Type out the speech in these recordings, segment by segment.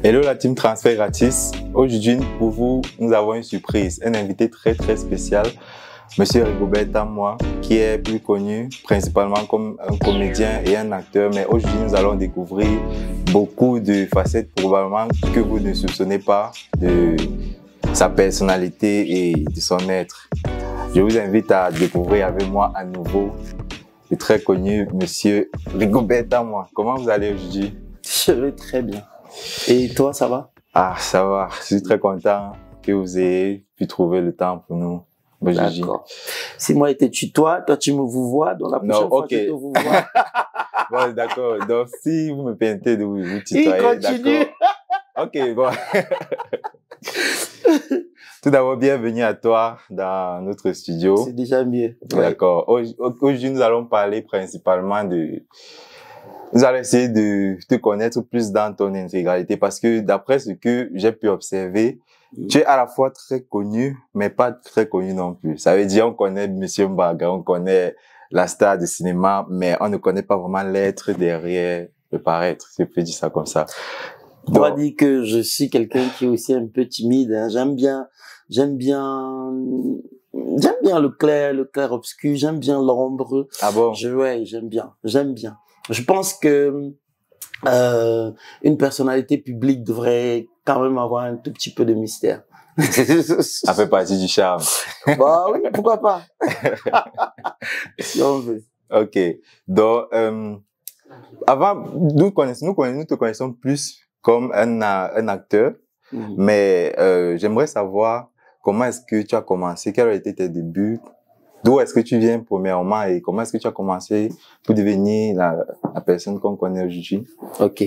Hello la team Transfert Gratis. Aujourd'hui, pour vous, nous avons une surprise. Un invité très spécial, Monsieur Rigobert Tamois, qui est plus connu principalement comme un comédien et un acteur. Mais aujourd'hui, nous allons découvrir beaucoup de facettes probablement que vous ne soupçonnez pas de sa personnalité et de son être. Je vous invite à découvrir avec moi à nouveau le très connu Monsieur Rigobert Tamois. Comment vous allez aujourd'hui? Je vais très bien. Et toi, ça va? Ah, ça va. Je suis très content que vous ayez pu trouver le temps pour nous. D'accord. Si moi, tu tutoies, toi, tu me vous vois. Donc, la prochaine fois, je te vous vois. Bon, d'accord. Donc, si vous me permettez de vous tutoyer, il continue. Ok, bon. Tout d'abord, bienvenue à toi dans notre studio. C'est déjà mieux. D'accord. Aujourd'hui, nous allons parler principalement de... Nous allons essayer de te connaître plus dans ton intégralité parce que d'après ce que j'ai pu observer, tu es à la fois très connu, mais pas très connu non plus. Ça veut dire on connaît Monsieur Mbaga, on connaît la star du cinéma, mais on ne connaît pas vraiment l'être derrière le paraître. Si je peux dire ça comme ça. On va dire que je suis quelqu'un qui est aussi un peu timide. Hein. J'aime bien le clair obscur. J'aime bien l'ombre. Ah bon? Ouais, j'aime bien. Je pense que une personnalité publique devrait quand même avoir un tout petit peu de mystère. Ça fait partie du charme. Bah oui, pourquoi pas. Si on veut. Ok. Donc, avant, nous te connaissons plus comme un acteur, mais j'aimerais savoir comment est-ce que tu as commencé, quels ont été tes débuts, d'où est-ce que tu viens premièrement et comment est-ce que tu as commencé pour devenir la personne qu'on connaît aujourd'hui? Ok.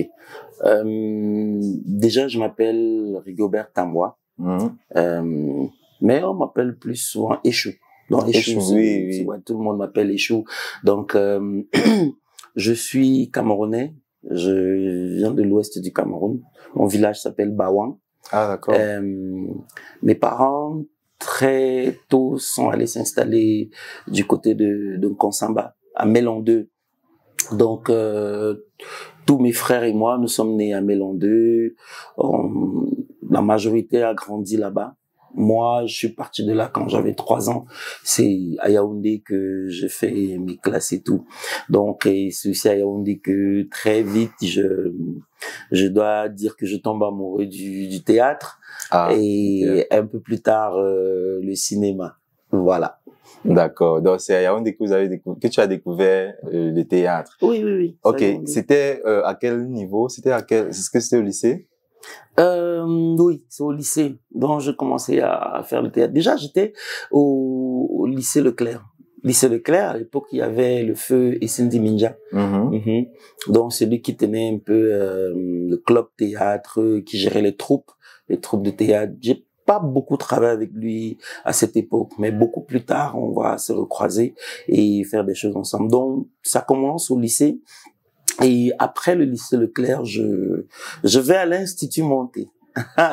Déjà, je m'appelle Rigobert Tamois, mais on m'appelle plus souvent Échou. Donc, Échou, oui. Ouais, tout le monde m'appelle Échou. Donc, je suis Camerounais. Je viens de l'ouest du Cameroun. Mon village s'appelle Bawang. Ah, d'accord. Mes parents, très tôt, sont allés s'installer du côté de Nkonsamba, à Melon 2. Donc, tous mes frères et moi, nous sommes nés à Melon 2. La majorité a grandi là-bas. Moi, je suis parti de là quand j'avais 3 ans. C'est à Yaoundé que j'ai fait mes classes et tout. Donc, c'est aussi à Yaoundé que très vite, je dois dire que je tombe amoureux du théâtre. Et un peu plus tard, le cinéma. Voilà. D'accord. Donc, c'est à Yaoundé que tu as découvert le théâtre. Oui. Ok. C'était à quel niveau? Est-ce que c'était au lycée? Oui, c'est au lycée. Donc, je commençais à faire le théâtre. Déjà, j'étais au lycée Leclerc. Lycée Leclerc, à l'époque, il y avait le feu et Cindy Minja. Donc, c'est lui qui tenait un peu le club théâtre, qui gérait les troupes de théâtre. J'ai pas beaucoup travaillé avec lui à cette époque, mais beaucoup plus tard, on va se recroiser et faire des choses ensemble. Donc, ça commence au lycée. Et après le lycée Leclerc, je vais à l'Institut Monté.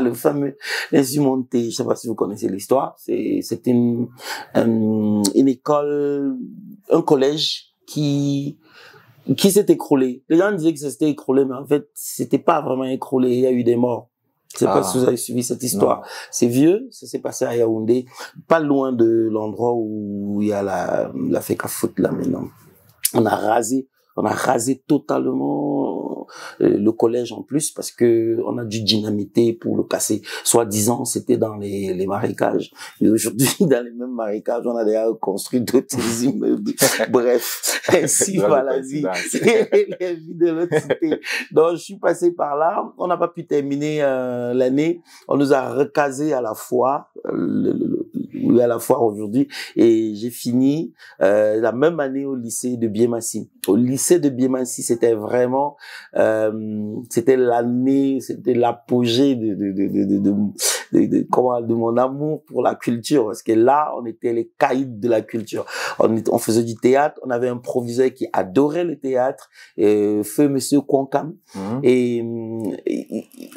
Le fameux Institut Monté, je sais pas si vous connaissez l'histoire. C'est une école, un collège qui s'est écroulé. Les gens disaient que ça s'était écroulé, mais en fait, c'était pas vraiment écroulé. Il y a eu des morts. Je sais pas si vous avez suivi cette histoire. Non. C'est vieux, ça s'est passé à Yaoundé, pas loin de l'endroit où il y a la FECA Foot là maintenant. On a rasé totalement le collège en plus parce que on a dû dynamiter pour le casser. Soi-disant, c'était dans les marécages. Et aujourd'hui, dans les mêmes marécages, on a déjà construit d'autres immeubles. Bref, ainsi va la vie. La vie de l'autre cité. Donc, je suis passé par là. On n'a pas pu terminer l'année. On nous a recasé à la foire. À la foire aujourd'hui. Et j'ai fini la même année au lycée de Biémassi. Au lycée de Biémassi, c'était vraiment c'était l'année, c'était l'apogée de mon amour pour la culture, parce que là on était les caïds de la culture. On faisait du théâtre, on avait un proviseur qui adorait le théâtre, feu monsieur Kwankam, et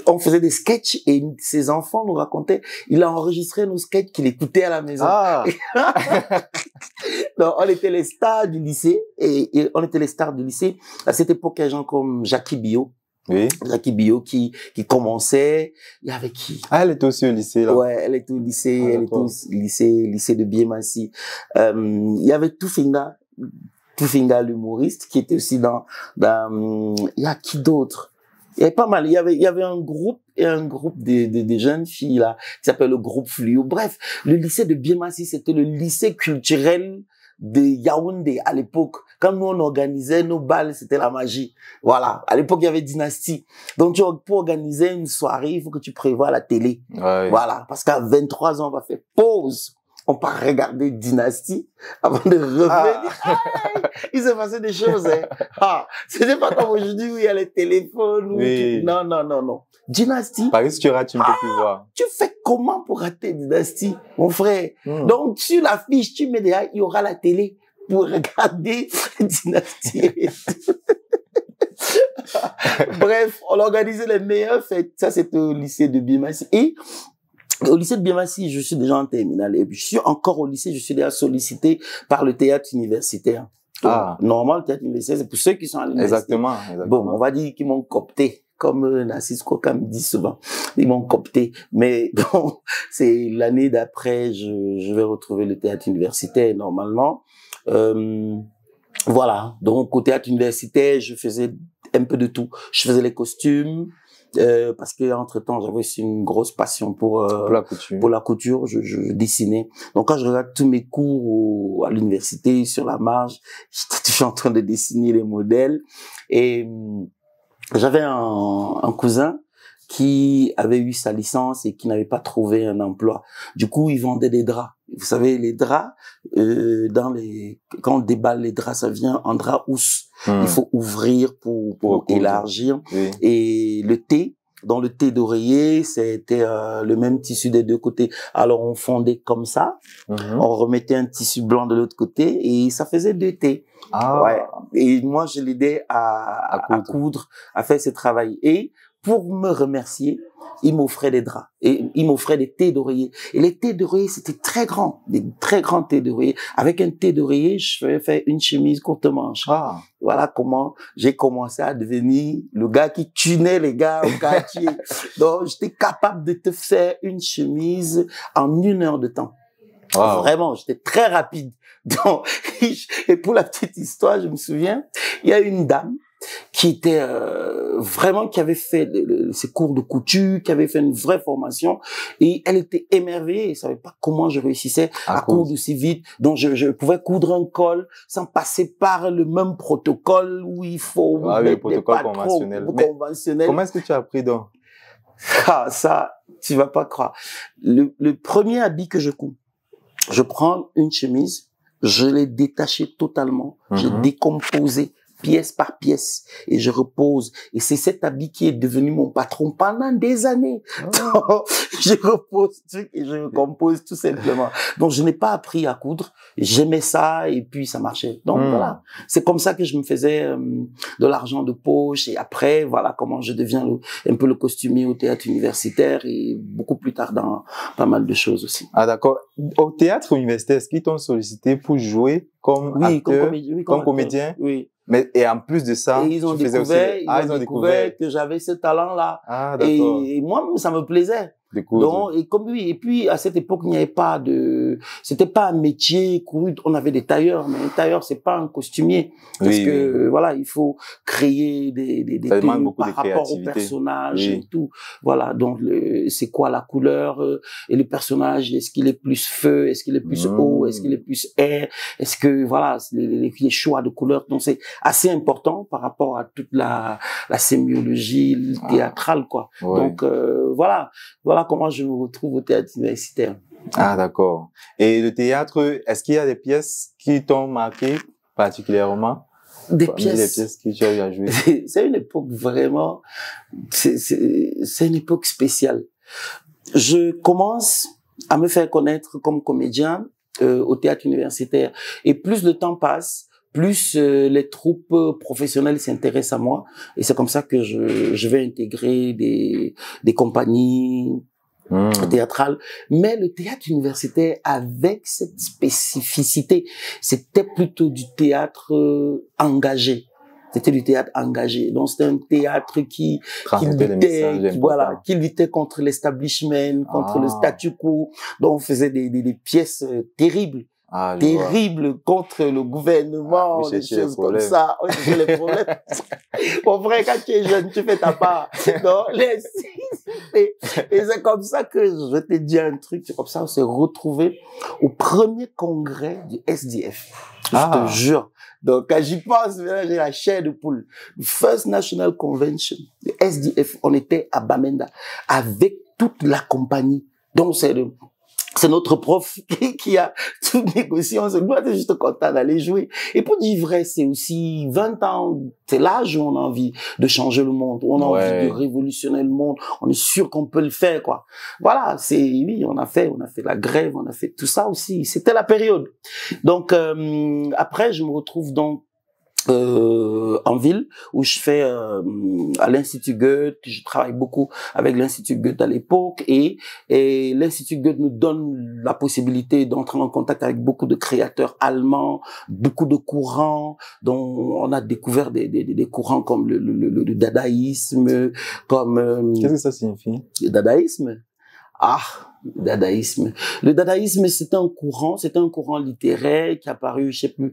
on faisait des sketchs et ses enfants nous racontaient, il a enregistré nos sketchs qu'il écoutait à la maison. Donc, on était les stars du lycée et on était les stars du lycée. À cette époque, il y a des gens comme Jackie Bio, Oui. Jackie Bio qui commençait. Il y avait qui? Ah, elle était aussi au lycée, là. Ouais, elle était au lycée, elle était au lycée de Biémassi. Il y avait Tufinga l'humoriste qui était aussi il y a qui d'autre? Il y avait pas mal. Il y avait un groupe de jeunes filles, là, qui s'appelle le groupe Fluo. Bref, le lycée de Biémassi, c'était le lycée culturel de Yaoundé à l'époque. Quand nous on organisait nos balles, c'était la magie. Voilà. À l'époque, il y avait Dynastie. Donc, pour organiser une soirée, il faut que tu prévois la télé. Ouais. Voilà. Parce qu'à 23 ans, on va faire pause. On part regarder Dynastie avant de revenir. Ah. Il s'est passé des choses, hein. Ah. C'était pas comme aujourd'hui où il y a les téléphones. Oui. Non, non, non, non. Dynastie. Par exemple, si tu rates, tu ne peux plus voir. Tu fais comment pour rater Dynastie, mon frère? Donc, sur l'affiche, tu mets derrière, il y aura la télé pour regarder Dynastie. Bref, on organisait les meilleures fêtes. Ça, c'était au lycée de Biémassi. Et au lycée de Biémassi, je suis déjà en terminale. Et puis, je suis encore au lycée, je suis déjà sollicité par le théâtre universitaire. Ah. Normalement, le théâtre universitaire, c'est pour ceux qui sont à l'université. Exactement. Bon, on va dire qu'ils m'ont coopté. Comme Narcisse Koka me dit souvent, ils m'ont coopté. Mais bon, c'est l'année d'après, je vais retrouver le théâtre universitaire normalement. Voilà. Donc au théâtre universitaire, je faisais un peu de tout. Je faisais les costumes parce que entre temps, j'avais aussi une grosse passion pour la couture. Pour la couture, je dessinais. Donc quand je regarde tous mes cours à l'université sur la marge, j'étais toujours en train de dessiner les modèles et j'avais un cousin qui avait eu sa licence et qui n'avait pas trouvé un emploi. Du coup, il vendait des draps. Vous savez, les draps, quand on déballe les draps, ça vient en drap housse. Il faut ouvrir pour élargir. Oui. Et le thé, dans le thé d'oreiller, c'était le même tissu des deux côtés. Alors, on fondait comme ça. On remettait un tissu blanc de l'autre côté et ça faisait deux thés. Ah. Ouais. Et moi, je l'aidais à coudre, à faire ce travail. Et pour me remercier, il m'offrait des draps et il m'offrait des thés d'oreiller. Et les thés d'oreiller, c'était très grand, des très grands thés d'oreiller. Avec un thé d'oreiller, je faisais faire une chemise courte manche. Ah. Voilà comment j'ai commencé à devenir le gars qui tunait les gars au quartier. Donc, j'étais capable de te faire une chemise en 1 heure de temps. Wow. Vraiment, j'étais très rapide. Donc, et pour la petite histoire, je me souviens, il y a une dame qui était vraiment, qui avait fait ses cours de couture, qui avait fait une vraie formation, et elle était émerveillée, elle savait pas comment je réussissais à coudre aussi vite. Donc je pouvais coudre un col sans passer par le même protocole où il faut le protocole conventionnel. Comment est-ce que tu as appris donc? Ah, ça, tu vas pas croire. Le premier habit que je couds, je prends une chemise, je l'ai détachée totalement, j'ai décomposé pièce par pièce et je repose. Et c'est cet habit qui est devenu mon patron pendant des années. Oh. Je repose et je recompose tout simplement. Donc, je n'ai pas appris à coudre. J'aimais ça et puis ça marchait. Donc, voilà. C'est comme ça que je me faisais de l'argent de poche. Et après, voilà comment je deviens un peu le costumier au théâtre universitaire et beaucoup plus tard dans pas mal de choses aussi. Ah, d'accord. Au théâtre universitaire, est-ce qu'ils t'ont sollicité pour jouer comme acteur, comme comédien? Oui. Mais, et en plus de ça, et ils ont découvert que j'avais ce talent-là. Ah, d'accord. Et moi, ça me plaisait. Donc, et comme lui, et puis, à cette époque, il n'y avait pas c'était pas un métier, on avait des tailleurs, mais un tailleur, c'est pas un costumier. Parce que, voilà, il faut créer des tenues par rapport au personnage et tout. Voilà. Donc, c'est quoi la couleur, et le personnage, est-ce qu'il est plus feu, est-ce qu'il est plus eau, est-ce qu'il est plus air, est-ce que, voilà, les choix de couleurs. Donc, c'est assez important par rapport à toute la sémiologie théâtrale, quoi. Ouais. Donc, voilà comment je me retrouve au théâtre universitaire. Ah, d'accord. Et le théâtre, est-ce qu'il y a des pièces qui t'ont marqué particulièrement? Des pièces que tu as eu à jouer. C'est une époque vraiment, c'est une époque spéciale. Je commence à me faire connaître comme comédien au théâtre universitaire. Et plus le temps passe, plus les troupes professionnelles s'intéressent à moi. Et c'est comme ça que je vais intégrer des compagnies théâtrales. Mais le théâtre universitaire, avec cette spécificité, c'était plutôt du théâtre engagé. C'était du théâtre engagé. Donc, c'était un théâtre qui luttait contre l'establishment, contre le statu quo. Donc, on faisait des pièces terribles. Terrible contre le gouvernement, des choses comme ça. On cherchait les problèmes. Mon frère, quand tu es jeune, tu fais ta part. Non, et c'est comme ça que je te dis un truc. C'est comme ça qu'on s'est retrouvés au premier congrès du SDF. Je te jure. Donc, quand j'y pense, j'ai la chair de poule. First National Convention, du SDF, on était à Bamenda avec toute la compagnie. Donc, c'est notre prof qui a tout négocié. On était juste content d'aller jouer. Et pour dire vrai, c'est aussi 20 ans, c'est l'âge où on a envie de changer le monde, où on a envie de révolutionner le monde. On est sûr qu'on peut le faire, quoi. Voilà, oui, on a fait la grève, on a fait tout ça aussi. C'était la période. Donc, après, je me retrouve donc en ville où je fais à l'Institut Goethe, je travaille beaucoup avec l'Institut Goethe à l'époque et l'Institut Goethe nous donne la possibilité d'entrer en contact avec beaucoup de créateurs allemands, beaucoup de courants dont on a découvert des courants comme le dadaïsme, comme qu'est-ce que ça signifie? Le dadaïsme? Le dadaïsme. Le dadaïsme, c'est un courant littéraire qui est apparu, je sais plus,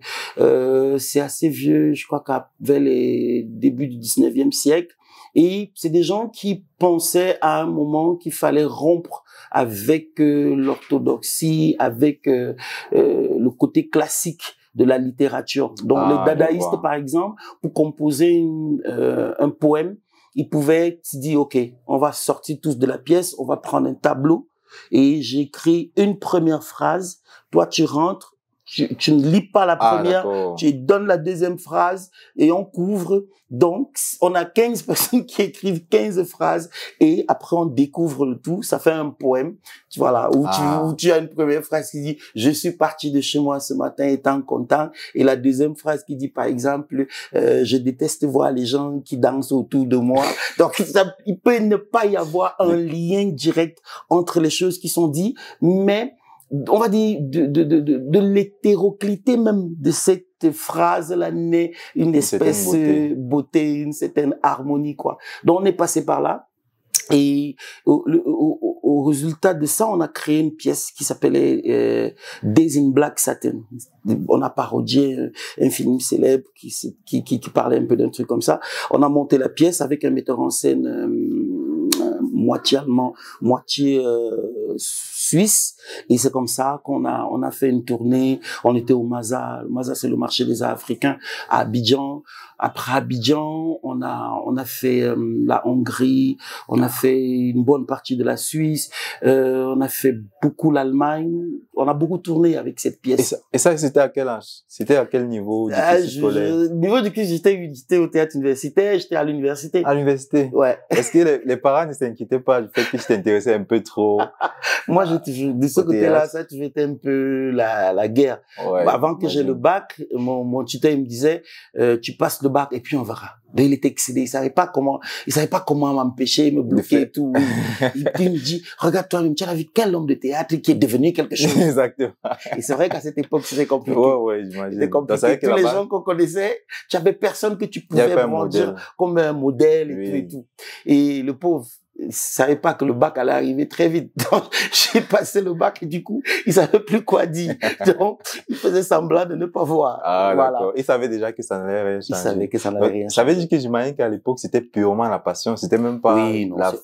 c'est assez vieux, je crois qu'avec les débuts du 19e siècle. Et c'est des gens qui pensaient à un moment qu'il fallait rompre avec l'orthodoxie, avec le côté classique de la littérature. Donc les dadaïstes, par exemple, pour composer un poème, ils pouvaient se dire, OK, on va sortir tous de la pièce, on va prendre un tableau et j'écris une première phrase. Toi, tu rentres, tu ne lis pas la première, tu donnes la deuxième phrase et on couvre. Donc, on a 15 personnes qui écrivent 15 phrases et après on découvre le tout. Ça fait un poème, voilà, où tu as une première phrase qui dit « Je suis parti de chez moi ce matin étant content » et la deuxième phrase qui dit par exemple « Je déteste voir les gens qui dansent autour de moi ». Donc, il peut ne pas y avoir un lien direct entre les choses qui sont dites, mais on va dire de l'hétéroclité même de cette phrase-là naît une espèce de beauté, une certaine harmonie, quoi. Donc on est passé par là. Et au résultat de ça, on a créé une pièce qui s'appelait Days in Black Satin. On a parodié un film célèbre qui parlait un peu d'un truc comme ça. On a monté la pièce avec un metteur en scène moitié allemand, moitié suisse, et c'est comme ça qu'on a fait une tournée. On était au Maza. Le Maza, c'est le marché des Arts africains à Abidjan. Après Abidjan, on a fait la Hongrie, on a fait une bonne partie de la Suisse, on a fait beaucoup l'Allemagne. On a beaucoup tourné avec cette pièce. Et ça, c'était à quel âge? C'était à quel niveau du cursus scolaire? Niveau du cursus, j'étais au théâtre universitaire, j'étais à l'université. À l'université? Ouais. Est-ce que les parents ne s'inquiétaient pas du fait que tu t'intéressais un peu trop? Moi, de ce côté-là, ça, tu étais un peu la guerre. Ouais, avant que j'ai le bac, mon tuteur, il me disait, tu passes le bac et puis on verra. Donc, il était excédé. Il savait pas comment m'empêcher, me bloquer et tout. Il me dit, regarde toi-même, tu as vu quel homme de théâtre qui est devenu quelque chose. Exactement. Et c'est vrai qu'à cette époque, c'était compliqué. Ouais, j'imagine. C'était compliqué. Tous les gens qu'on connaissait, tu avais personne que tu pouvais vraiment dire comme un modèle et tout. Et le pauvre, il savait pas que le bac allait arriver très vite. Donc, j'ai passé le bac et du coup, il savait plus quoi dire. Donc, il faisait semblant de ne pas voir. Voilà. D'accord. Il savait déjà que ça n'allait rien changer. Il savait que ça n'allait rien changer. Ça veut dire que j'imagine qu'à l'époque, c'était purement la passion. C'était même pas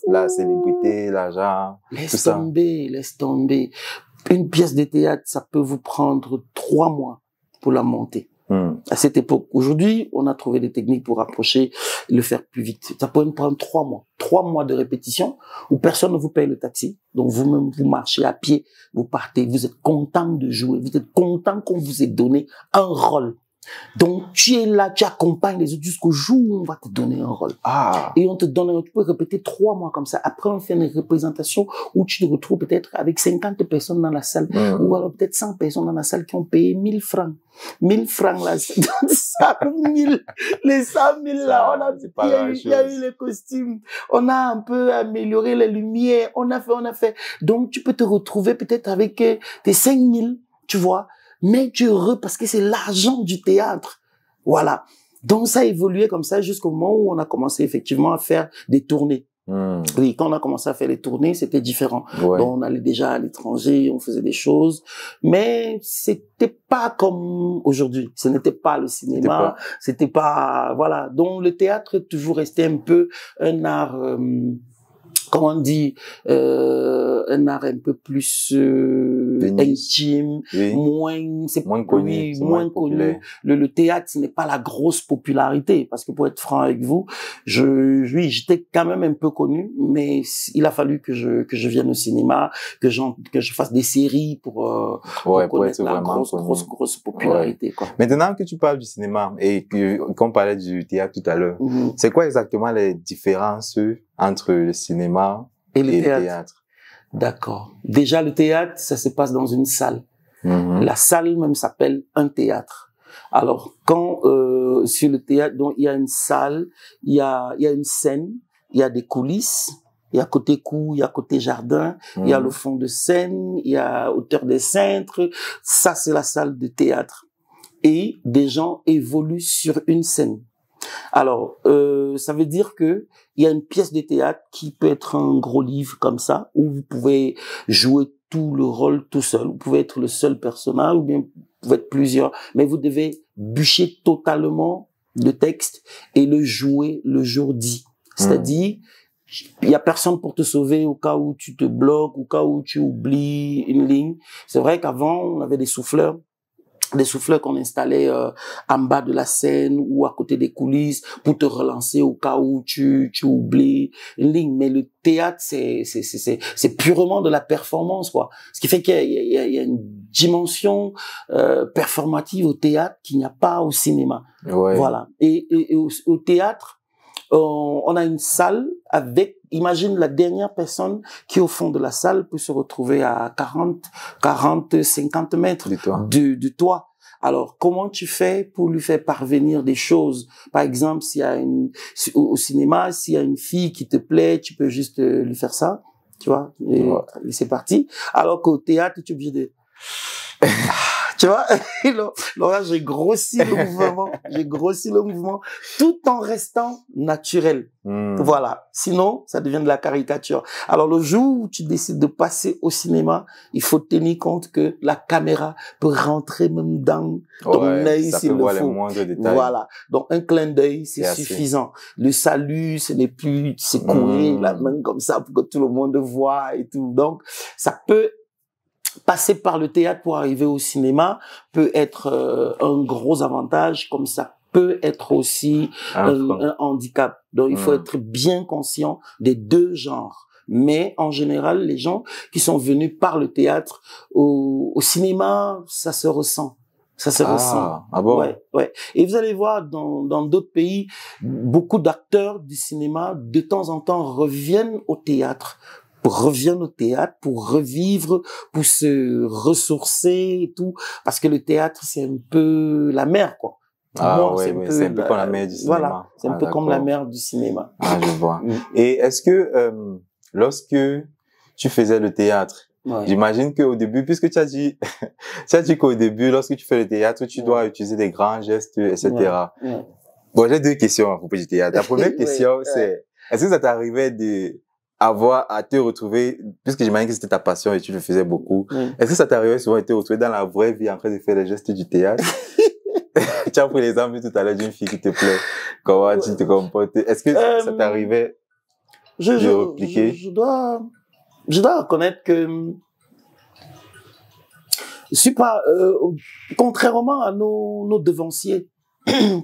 la célébrité, l'argent. Laisse tomber. Une pièce de théâtre, ça peut vous prendre 3 mois pour la monter. À cette époque. Aujourd'hui, on a trouvé des techniques pour approcher et le faire plus vite. Ça peut nous prendre 3 mois. 3 mois de répétition où personne ne vous paye le taxi. Donc vous-même, vous marchez à pied, vous partez, vous êtes content de jouer, vous êtes content qu'on vous ait donné un rôle. Donc, tu es là, tu accompagnes les autres jusqu'au jour où on va te donner un rôle. Et on te donne, tu peux répéter 3 mois comme ça. Après, on fait une représentation où tu te retrouves peut-être avec 50 personnes dans la salle. Ou alors peut-être 100 personnes dans la salle qui ont payé 1000 francs. 1000 francs là, ça, 1000, les 100 000 là, il y a eu les costumes. On a un peu amélioré les lumières. On a fait. Donc, tu peux te retrouver peut-être avec tes 5000, tu vois. Mais tu es heureux parce que c'est l'argent du théâtre. Voilà. Donc, ça a évolué comme ça jusqu'au moment où on a commencé effectivement à faire des tournées. Oui, quand on a commencé à faire les tournées, c'était différent. Ouais. Donc, on allait déjà à l'étranger, on faisait des choses, mais c'était pas comme aujourd'hui. Ce n'était pas le cinéma, c'était pas, voilà. Donc, le théâtre est toujours resté un peu un art, comment on dit, un art un peu plus intime, oui. moins connu, oui, moins connu. Le théâtre, ce n'est pas la grosse popularité, parce que pour être franc avec vous, oui, j'étais quand même un peu connu, mais il a fallu que je vienne au cinéma, que je fasse des séries pour connaître la grosse popularité, quoi. Maintenant que tu parles du cinéma et qu'on parlait du théâtre tout à l'heure, c'est quoi exactement les différences entre le cinéma et le théâtre? D'accord. Déjà, le théâtre, ça se passe dans une salle. La salle même s'appelle un théâtre. Alors, quand sur le théâtre, donc il y a une salle, il y a une scène, il y a des coulisses, il y a côté cour, il y a côté jardin, il y a le fond de scène, il y a hauteur des cintres. Ça, c'est la salle de théâtre. Et des gens évoluent sur une scène. Alors, ça veut dire que il y a une pièce de théâtre qui peut être un gros livre comme ça, où vous pouvez jouer tout le rôle tout seul. Vous pouvez être le seul personnage, ou bien vous pouvez être plusieurs, mais vous devez bûcher totalement le texte et le jouer le jour dit. C'est-à-dire, il y a personne pour te sauver au cas où tu te bloques, au cas où tu oublies une ligne. C'est vrai qu'avant, on avait des souffleurs qu'on installait en bas de la scène ou à côté des coulisses pour te relancer au cas où tu oublies une ligne. Mais le théâtre, c'est purement de la performance, quoi. Ce qui fait qu'il y a une dimension performative au théâtre qu'il n'y a pas au cinéma. Ouais. Voilà. Et au théâtre, on a une salle avec, imagine la dernière personne qui est au fond de la salle peut se retrouver à 50 mètres de toi. Alors, comment tu fais pour lui faire parvenir des choses? Par exemple, au cinéma, s'il y a une fille qui te plaît, tu peux juste lui faire ça, tu vois, et c'est parti. Alors qu'au théâtre, tu es obligé de... Tu vois, là, j'ai grossi le mouvement, tout en restant naturel. Voilà. Sinon, ça devient de la caricature. Alors, le jour où tu décides de passer au cinéma, il faut tenir compte que la caméra peut rentrer même dans ton œil s'il le faut. Les moindres détails. Voilà. Donc, un clin d'œil, c'est suffisant. Le salut, ce n'est plus secouer la main comme ça pour que tout le monde voit et tout. Donc, ça peut passer par le théâtre pour arriver au cinéma peut être un gros avantage, comme ça peut être aussi un handicap. Donc, il faut être bien conscient des deux genres. Mais en général, les gens qui sont venus par le théâtre au cinéma, ça se ressent. Ça se ressent. Ah bon? Ouais. Et vous allez voir dans d'autres pays, beaucoup d'acteurs du cinéma, de temps en temps, reviennent au théâtre pour revivre, pour se ressourcer et tout, parce que le théâtre, c'est un peu la mer, quoi. C'est un peu comme la mer du cinéma. Voilà, c'est un peu comme la mer du cinéma. Ah, je vois. Et est-ce que, lorsque tu faisais le théâtre, j'imagine qu'au début, puisque tu as dit qu'au début, lorsque tu fais le théâtre, tu dois utiliser des grands gestes, etc. Bon, j'ai deux questions à propos du théâtre. La première question, c'est, est-ce que ça t'arrivait avoir à te retrouver, puisque j'imagine que c'était ta passion et tu le faisais beaucoup, est-ce que ça t'arrivait souvent de te retrouver dans la vraie vie en train de faire les gestes du théâtre? Tu as pris l'exemple tout à l'heure d'une fille qui te plaît. Comment tu te comportes? Est-ce que ça t'arrivait de répliquer? Je dois reconnaître que je suis pas, contrairement à nos devanciers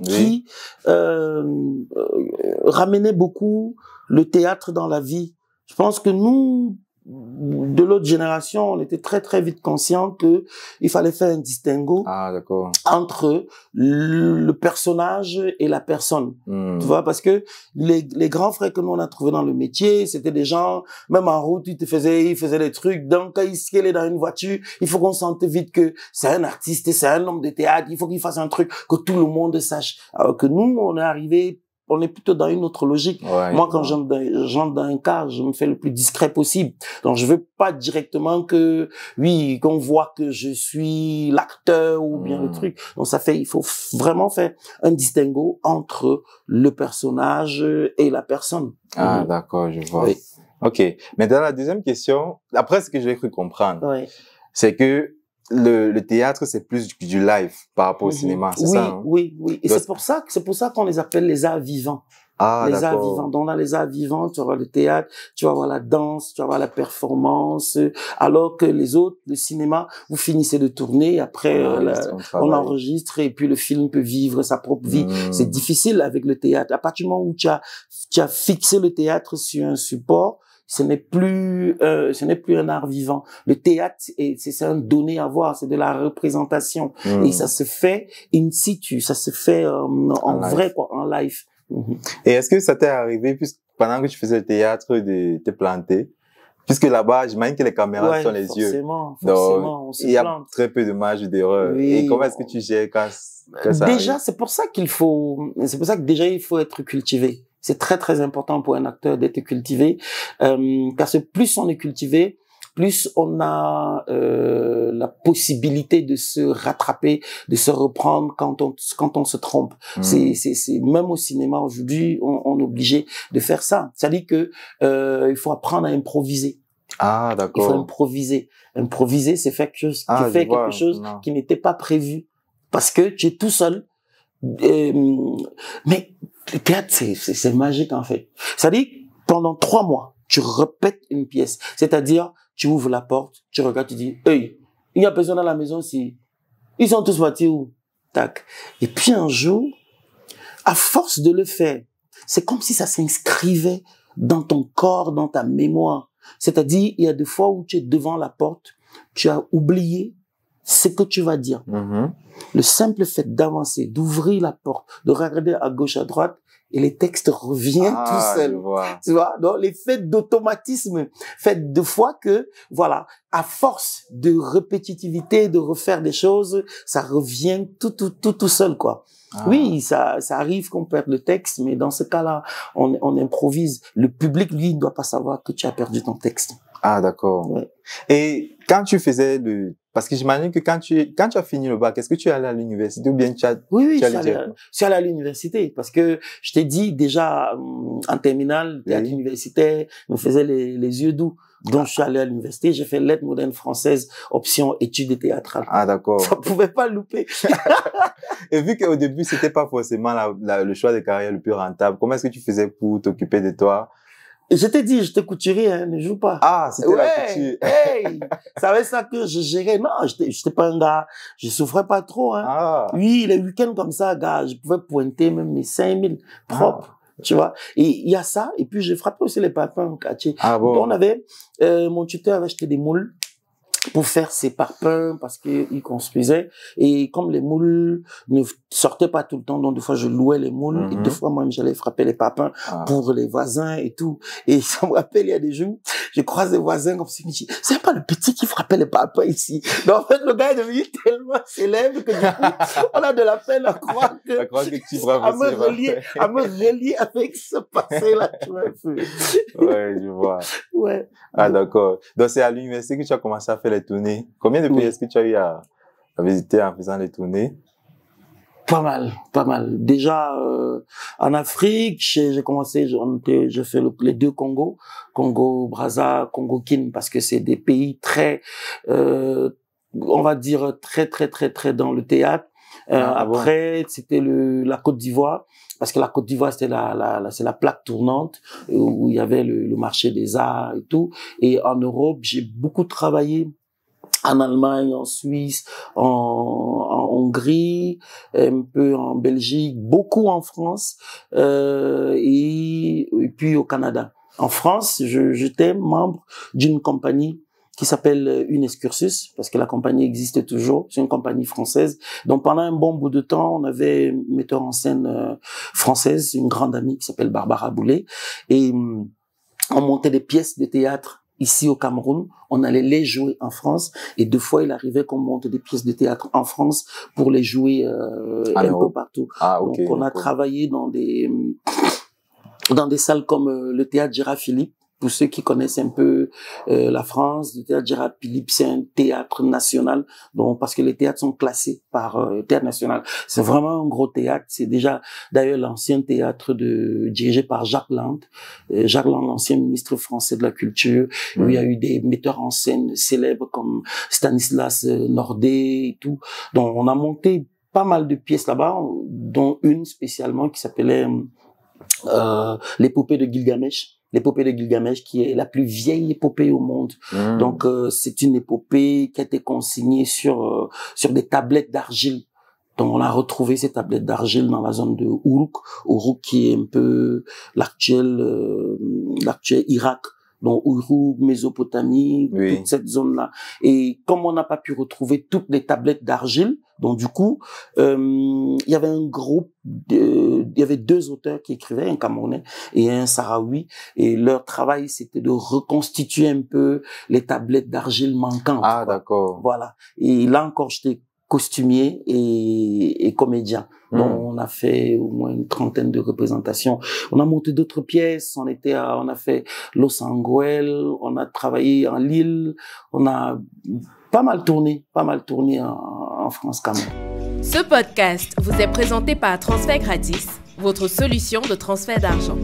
qui ramenaient beaucoup le théâtre dans la vie. Je pense que nous, de l'autre génération, on était très très vite conscients que il fallait faire un distinguo entre le personnage et la personne. Tu vois, parce que les grands frères que nous on a trouvés dans le métier, c'était des gens, même en route, ils faisaient des trucs. Donc quand il est dans une voiture, il faut qu'on sente vite que c'est un artiste, c'est un homme de théâtre, il faut qu'il fasse un truc que tout le monde sache. Alors que nous, on est arrivé on est plutôt dans une autre logique. Ouais, Moi, quand j'entre dans un cas, je me fais le plus discret possible. Donc, je veux pas directement qu'on voit que je suis l'acteur ou bien le truc. Donc, il faut vraiment faire un distinguo entre le personnage et la personne. Ah, d'accord, je vois. Oui. OK. Mais dans la deuxième question, après ce que j'ai cru comprendre, c'est que le théâtre, c'est plus du live par rapport au cinéma, c'est ça? Hein? Oui. Et c'est pour ça qu'on les appelle les arts vivants. Ah, les arts vivants. Donc, dans les arts vivants, tu vas voir le théâtre, tu vas voir la danse, tu vas voir la performance, alors que les autres, le cinéma, vous finissez de tourner, après, on enregistre et puis le film peut vivre sa propre vie. C'est difficile avec le théâtre. À partir du moment où tu as fixé le théâtre sur un support, ce n'est plus un art vivant. Le théâtre, c'est un donné à voir, c'est de la représentation. Et ça se fait in situ, ça se fait en vrai, quoi, en live. Et est-ce que ça t'est arrivé, pendant que tu faisais le théâtre, de te planter? Puisque là-bas, j'imagine que les caméras sont les yeux. Forcément, on se plante. Il y a très peu de marge d'erreur. Oui. Et comment est-ce que tu gères quand ça déjà, arrive? c'est pour ça que déjà, il faut être cultivé. C'est très, très important pour un acteur d'être cultivé. Parce que plus on est cultivé, plus on a la possibilité de se rattraper, de se reprendre quand on se trompe. C'est même au cinéma aujourd'hui, on est obligé de faire ça. C'est-à-dire que il faut apprendre à improviser. Ah, d'accord. Il faut improviser. Improviser, c'est faire quelque chose qui n'était pas prévu parce que tu es tout seul. Mais le théâtre, c'est magique en fait. C'est-à-dire pendant 3 mois, tu répètes une pièce. C'est-à-dire tu ouvres la porte, tu regardes, tu dis, hey, il y a personne dans la maison si ils sont tous partis où? Tac. Et puis un jour, à force de le faire, c'est comme si ça s'inscrivait dans ton corps, dans ta mémoire. C'est-à-dire, il y a des fois où tu es devant la porte, tu as oublié ce que tu vas dire. Le simple fait d'avancer, d'ouvrir la porte, de regarder à gauche, à droite, et les textes reviennent tout seuls. Tu vois? Donc, l'effet d'automatisme fait de fois que, voilà, à force de répétitivité, de refaire des choses, ça revient tout seul, quoi. Oui, ça arrive qu'on perde le texte, mais dans ce cas-là, on improvise. Le public, lui, ne doit pas savoir que tu as perdu ton texte. Ah, d'accord. Ouais. Et quand tu faisais parce que j'imagine que quand tu as fini le bac, est-ce que tu es allé à l'université ou bien tu as... Oui, je suis allé à l'université parce que je t'ai dit déjà en terminale, théâtre universitaire, me faisait les yeux doux. Donc, je suis allé à l'université, j'ai fait lettres modernes françaises, option études théâtrales. Ah, d'accord. Ça pouvait pas louper. Et vu qu'au début, c'était pas forcément le choix de carrière le plus rentable, comment est-ce que tu faisais pour t'occuper de toi? Je t'ai dit, j'étais couturier, hein, ne joue pas. Ah, c'était la couture. Hey, c'est avec ça que je gérais. Non, j'étais pas un gars, je souffrais pas trop, hein. Ah. Oui, les week-ends comme ça, gars, je pouvais pointer même mes 5000 propres, tu vois. Et il y a ça, et puis j'ai frappé aussi les parpaings au quartier. Ah bon? Donc, mon tuteur avait acheté des moules pour faire ses parpaings parce qu'il construisait. Et comme les moules ne sortaient pas tout le temps, donc des fois je louais les moules et des fois moi j'allais frapper les parpaings pour les voisins et tout. Et ça me rappelle, il y a des jours, je croise des voisins comme ça, je me dis, c'est pas le petit qui frappait les parpaings ici. Donc en fait, le gars est devenu tellement célèbre que du coup, on a de la peine à croire que à me relier avec ce passé-là, tu vois. Ouais, je vois. Ouais. Ah, d'accord. Donc c'est à l'université que tu as commencé à faire les tournées. Combien de pays est-ce que tu as eu à visiter en faisant les tournées? Pas mal. Déjà, en Afrique, j'ai commencé, j'ai fait les 2 Congos, Congo-Brazza, Congo-Kin, parce que c'est des pays très, on va dire très dans le théâtre. Après, c'était la Côte d'Ivoire, parce que la Côte d'Ivoire, c'était c'est la plaque tournante où il y avait le marché des arts et tout. Et en Europe, j'ai beaucoup travaillé en Allemagne, en Suisse, en Hongrie, un peu en Belgique, beaucoup en France, et puis au Canada. En France, j'étais membre d'une compagnie qui s'appelle Unescursus, parce que la compagnie existe toujours, c'est une compagnie française. Donc pendant un bon bout de temps, on avait une metteur en scène française, une grande amie qui s'appelle Barbara Boulet, et on montait des pièces de théâtre ici au Cameroun, on allait les jouer en France, et 2 fois il arrivait qu'on monte des pièces de théâtre en France pour les jouer un peu partout. Ah, ok. Donc on a travaillé dans des salles comme le théâtre Gérard Philippe. Pour ceux qui connaissent un peu la France, le théâtre Gérard Philippe, c'est un théâtre national, donc parce que les théâtres sont classés par théâtre national. C'est vraiment un gros théâtre. C'est déjà d'ailleurs l'ancien théâtre dirigé par Jacques Land. Jacques Land, l'ancien ministre français de la Culture, où il y a eu des metteurs en scène célèbres comme Stanislas Nordet et tout. Donc on a monté pas mal de pièces là-bas, dont une spécialement qui s'appelait l'épopée de Gilgamesh. L'épopée de Gilgamesh, qui est la plus vieille épopée au monde. Donc, c'est une épopée qui a été consignée sur des tablettes d'argile. Donc, on a retrouvé ces tablettes d'argile dans la zone de Uruk. Uruk, qui est un peu l'actuel Irak. Donc, Uruk, Mésopotamie, toute cette zone-là. Et comme on n'a pas pu retrouver toutes les tablettes d'argile, donc du coup, il y avait il y avait 2 auteurs qui écrivaient, un Camerounais et un Sahraoui, et leur travail, c'était de reconstituer un peu les tablettes d'argile manquantes. Ah, d'accord. Voilà. Et là encore, j'étais costumier et comédien. Donc, on a fait au moins une 30aine de représentations. On a monté d'autres pièces. On a fait Los Angeles. On a travaillé en Lille. On a pas mal tourné en France quand même. Ce podcast vous est présenté par Transfert Gratis, votre solution de transfert d'argent.